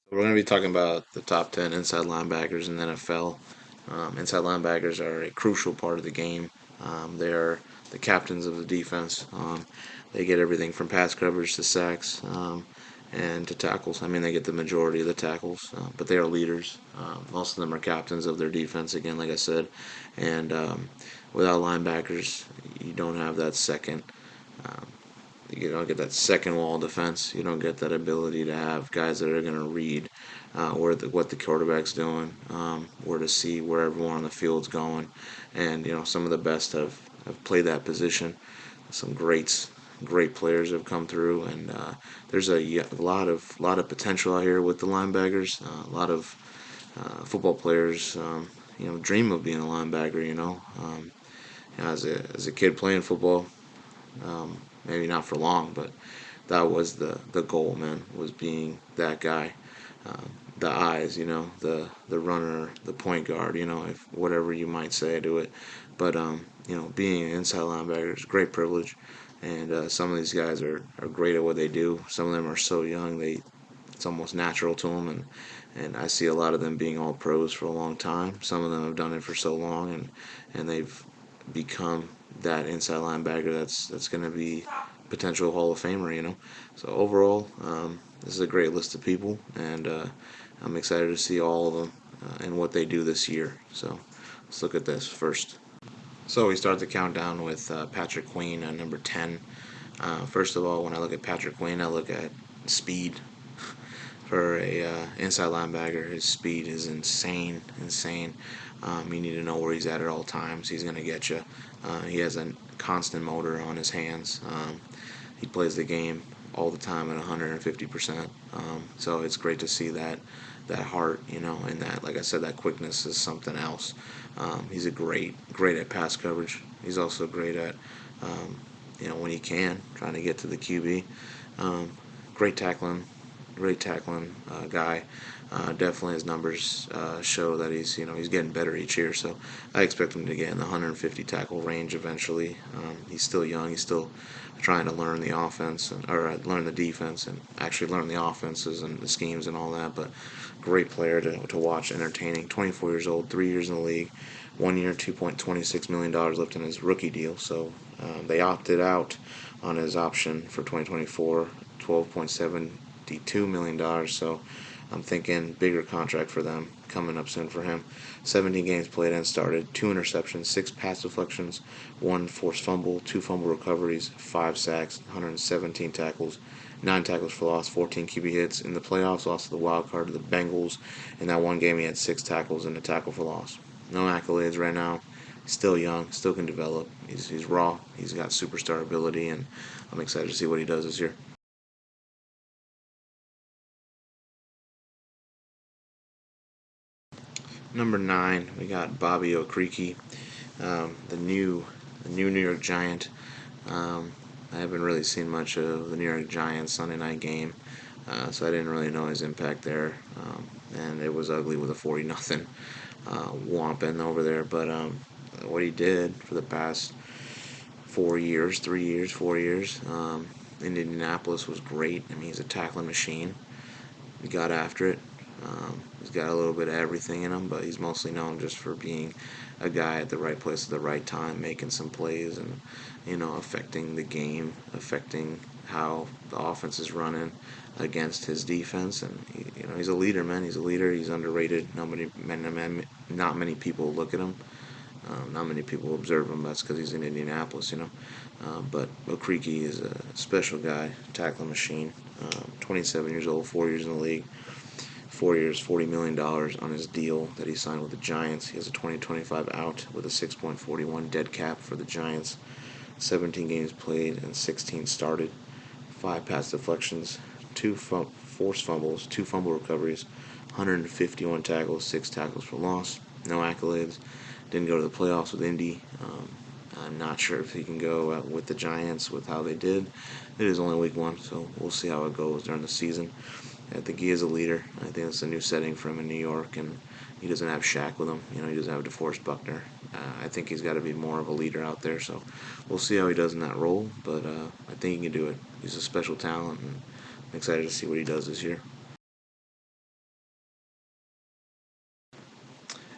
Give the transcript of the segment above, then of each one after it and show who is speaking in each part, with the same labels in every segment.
Speaker 1: We're going to be talking about the top 10 inside linebackers in the NFL. Inside linebackers are a crucial part of the game. They are the captains of the defense. They get everything from pass coverage to sacks and to tackles. I mean, they get the majority of the tackles, but they are leaders. Most of them are captains of their defense, again, like I said. And without linebackers, you don't have that second. Um, you don't get that second wall defense. You don't get that ability to have guys that are going to read what the quarterback's doing, where to see where everyone on the field's going, and some of the best have played that position. Some great players have come through, and there's a lot of potential out here with the linebackers. A lot of football players, dream of being a linebacker. As a kid playing football, maybe not for long, but that was the goal, man, was being that guy. The eyes, the runner, the point guard, if whatever you might say to it. But being an inside linebacker is a great privilege, and some of these guys are great at what they do. Some of them are so young, it's almost natural to them, and I see a lot of them being all pros for a long time. Some of them have done it for so long, and they've become that inside linebacker that's going to be potential Hall of Famer. So overall, this is a great list of people, and I'm excited to see all of them and what they do this year. So let's look at this first. So we start the countdown with Patrick Queen at number 10. First of all, when I look at Patrick Queen, I look at speed. For a inside linebacker, his speed is insane, insane. You need to know where he's at all times. He's going to get you. He has a constant motor on his hands. He plays the game all the time at 150%. So it's great to see that heart, and that, like I said, that quickness is something else. He's a great at pass coverage. He's also great at, when he can, trying to get to the QB. Um, great tackling, guy. Definitely his numbers show that he's getting better each year. So I expect him to get in the 150 tackle range eventually. He's still young. He's still trying to learn the offense or learn the defense and actually learn the offenses and the schemes and all that. But great player to watch, entertaining. 24 years old, 3 years in the league, 1 year, $2.26 million left in his rookie deal. So they opted out on his option for 2024, $12.72 million. So I'm thinking bigger contract for them coming up soon for him. 17 games played and started, 2 interceptions, 6 pass deflections, 1 forced fumble, 2 fumble recoveries, 5 sacks, 117 tackles, 9 tackles for loss, 14 QB hits. In the playoffs, lost to the wild card to the Bengals. In that one game, he had 6 tackles and a tackle for loss. No accolades right now. He's still young, still can develop. He's raw. He's got superstar ability, and I'm excited to see what he does this year. Number 9, we got Bobby Okereke, the new New York Giant. I haven't really seen much of the New York Giants Sunday night game, so I didn't really know his impact there. And it was ugly with a 40-0 whomping over there. But what he did for the past 4 years, 3 years, 4 years in Indianapolis was great. I mean, he's a tackling machine. He got after it. He's got a little bit of everything in him, but he's mostly known just for being a guy at the right place at the right time, making some plays and affecting the game, affecting how the offense is running against his defense. And he's a leader, man. He's a leader. He's underrated. Not many people look at him. Not many people observe him. That's because he's in Indianapolis. But Okereke is a special guy, tackling machine. 27 years old, 4 years in the league. 4 years, $40 million on his deal that he signed with the Giants. He has a 2025 out with a 6.41 dead cap for the Giants. 17 games played and 16 started. 5 pass deflections, 2 forced fumbles, 2 fumble recoveries, 151 tackles, 6 tackles for loss. No accolades. Didn't go to the playoffs with Indy. I'm not sure if he can go out with the Giants with how they did. It is only week 1, so we'll see how it goes during the season. I think he is a leader. I think it's a new setting for him in New York, and he doesn't have Shaq with him. He doesn't have DeForest Buckner. I think he's got to be more of a leader out there. So we'll see how he does in that role, but I think he can do it. He's a special talent, and I'm excited to see what he does this year.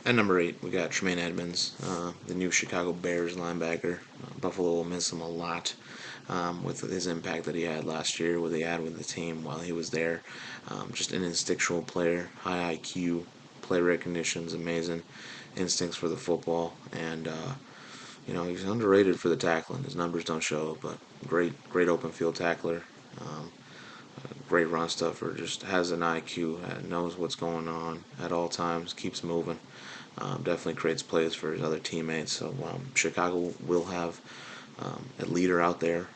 Speaker 1: At number 8, we got Tremaine Edmunds, the new Chicago Bears linebacker. Buffalo will miss him a lot with his impact that he had last year, what he had with the team while he was there. Just an instinctual player, high IQ, play recognition is amazing, instincts for the football, and he's underrated for the tackling. His numbers don't show it, but great open field tackler. Um, Great run stuffer, just has an IQ, knows what's going on at all times, keeps moving. Definitely creates plays for his other teammates. So Chicago will have a leader out there.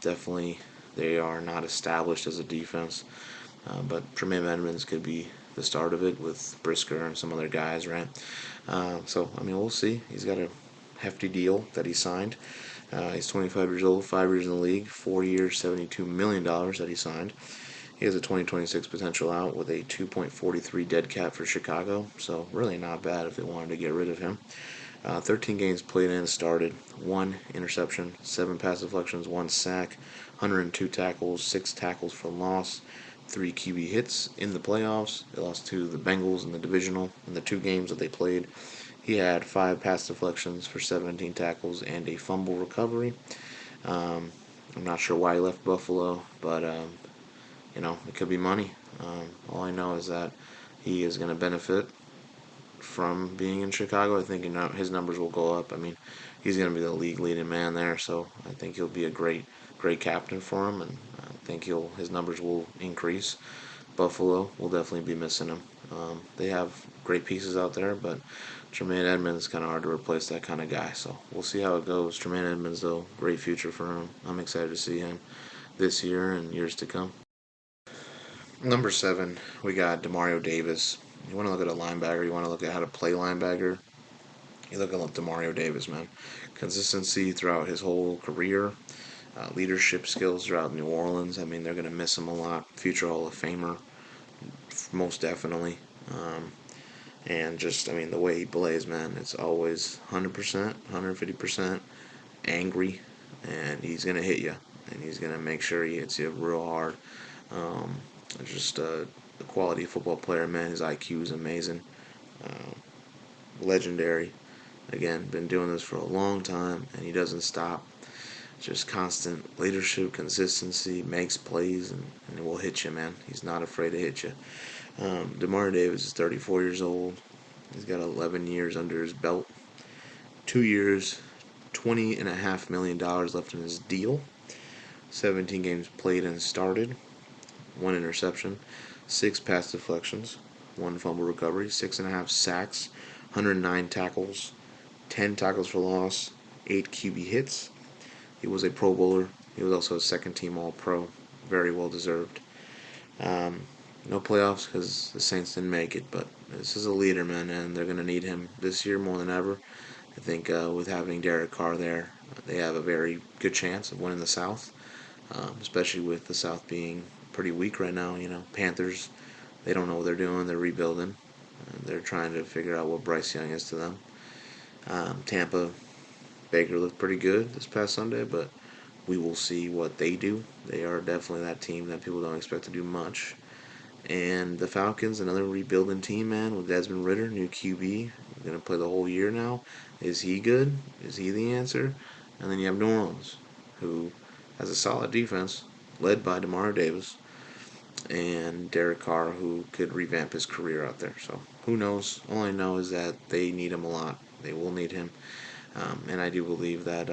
Speaker 1: Definitely, they are not established as a defense, but Tremaine Edmunds could be the start of it with Brisker and some other guys, right? So I mean, we'll see. He's got a hefty deal that he signed. He's 25 years old, 5 years in the league, 4 years, $72 million that he signed. He has a 2026 potential out with a 2.43 dead cap for Chicago, so really not bad if they wanted to get rid of him. 13 games played and started, 1 interception, 7 pass deflections, 1 sack, 102 tackles, 6 tackles for loss, 3 QB hits in the playoffs. They lost to the Bengals in the divisional in the 2 games that they played. He had 5 pass deflections for 17 tackles and a fumble recovery. Um, I'm not sure why he left Buffalo, but it could be money. All I know is that he is going to benefit from being in Chicago. I think his numbers will go up. I mean, he's going to be the league leading man there, so I think he'll be a great captain for him, and I think his numbers will increase. Buffalo will definitely be missing him. They have great pieces out there, but Tremaine Edmunds is kind of hard to replace that kind of guy. So we'll see how it goes. Tremaine Edmunds, though, great future for him. I'm excited to see him this year and years to come. Number 7, we got Demario Davis. You want to look at a linebacker, you want to look at how to play linebacker, you look at Demario Davis, man. Consistency throughout his whole career, leadership skills throughout New Orleans. I mean, they're going to miss him a lot. Future Hall of Famer, most definitely. And just, I mean, the way he plays, man, it's always 100%, 150% angry, and he's going to hit you, and he's going to make sure he hits you real hard. Um, just a quality football player, man. His IQ is amazing, uh, legendary. Again, been doing this for a long time, and he doesn't stop. Just constant leadership, consistency, makes plays, and it will hit you, man. He's not afraid to hit you. Demario Davis is 34 years old. He's got 11 years under his belt. 2 years, $20.5 million left in his deal. 17 games played and started. 1 interception, 6 pass deflections, 1 fumble recovery, 6.5 sacks, 109 tackles, 10 tackles for loss, 8 QB hits. He was a Pro Bowler. He was also a second-team All-Pro. Very well deserved. Um, no playoffs because the Saints didn't make it, but this is a leader, man, and they're going to need him this year more than ever. I think with having Derek Carr there, they have a very good chance of winning the South, especially with the South being pretty weak right now. Panthers, they don't know what they're doing. They're rebuilding. They're trying to figure out what Bryce Young is to them. Tampa, Baker looked pretty good this past Sunday, but we will see what they do. They are definitely that team that people don't expect to do much. And the Falcons, another rebuilding team, man, with Desmond Ridder, new QB, going to play the whole year now. Is he good? Is he the answer? And then you have New Orleans, who has a solid defense, led by Demario Davis and Derek Carr, who could revamp his career out there. So who knows? All I know is that they need him a lot. They will need him. And I do believe that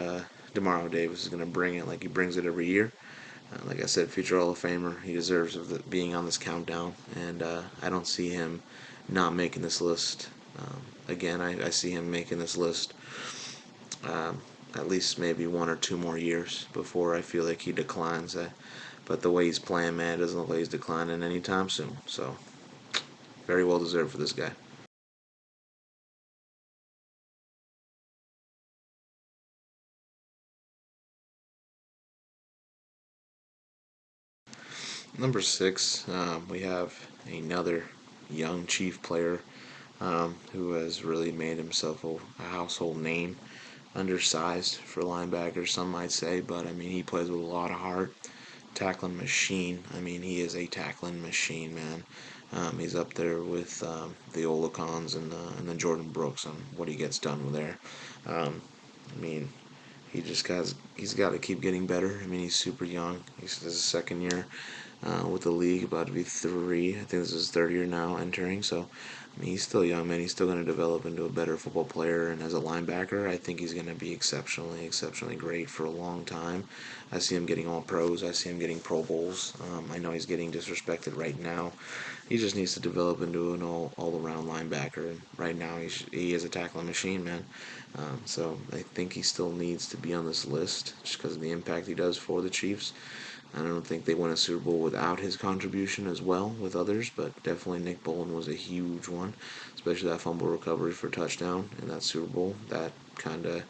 Speaker 1: Demario Davis is going to bring it like he brings it every year. Like I said, future Hall of Famer. He deserves of being on this countdown, and I don't see him not making this list. Again, I see him making this list at least maybe 1 or 2 more years before I feel like he declines. But the way he's playing, man, it doesn't look like he's declining anytime soon. So, very well deserved for this guy. Number 6, we have another young Chief player who has really made himself a household name. Undersized for linebackers, some might say, but I mean, he plays with a lot of heart. Tackling machine. I mean, he is a tackling machine, man. He's up there with the Olacons and the Jordan Brooks on what he gets done with there. I mean, he's got to keep getting better. I mean, he's super young. He's his second year with the league, about to be three. I think this is his third year now entering. So, I mean, he's still young, man. He's still going to develop into a better football player. And as a linebacker, I think he's going to be exceptionally great for a long time. I see him getting all pros. I see him getting Pro Bowls. I know he's getting disrespected right now. He just needs to develop into an all around linebacker. And right now, he is a tackling machine, man. So I think he still needs to be on this list just because of the impact he does for the Chiefs. I don't think they won a Super Bowl without his contribution as well with others, but definitely Nick Bolton was a huge one, especially that fumble recovery for a touchdown in that Super Bowl. That kind of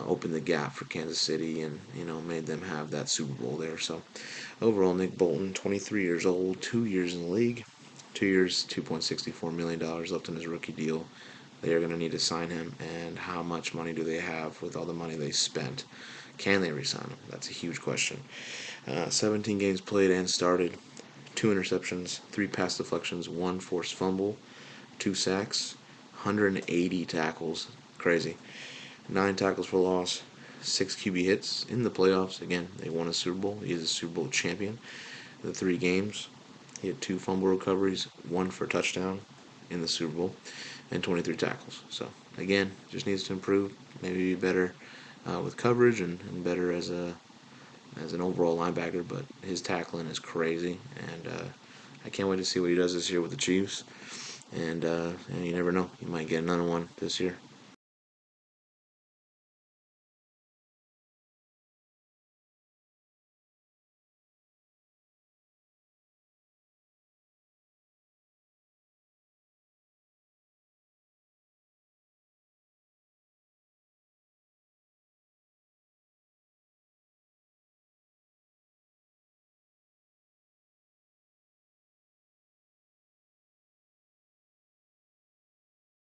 Speaker 1: opened the gap for Kansas City and made them have that Super Bowl there. So overall, Nick Bolton, 23 years old, 2 years in the league, 2 years, $2.64 million left in his rookie deal. They are going to need to sign him, and how much money do they have with all the money they spent? Can they resign him? That's a huge question. 17 games played and started, 2 interceptions, 3 pass deflections, 1 forced fumble, 2 sacks, 180 tackles. Crazy. 9 tackles for loss, 6 QB hits in the playoffs. Again, they won a Super Bowl. He is a Super Bowl champion. The 3 games, he had 2 fumble recoveries, 1 for a touchdown in the Super Bowl, and 23 tackles. So again, just needs to improve. Maybe be better with coverage and better as an overall linebacker. But his tackling is crazy, and I can't wait to see what he does this year with the Chiefs. And you never know, he might get another one this year.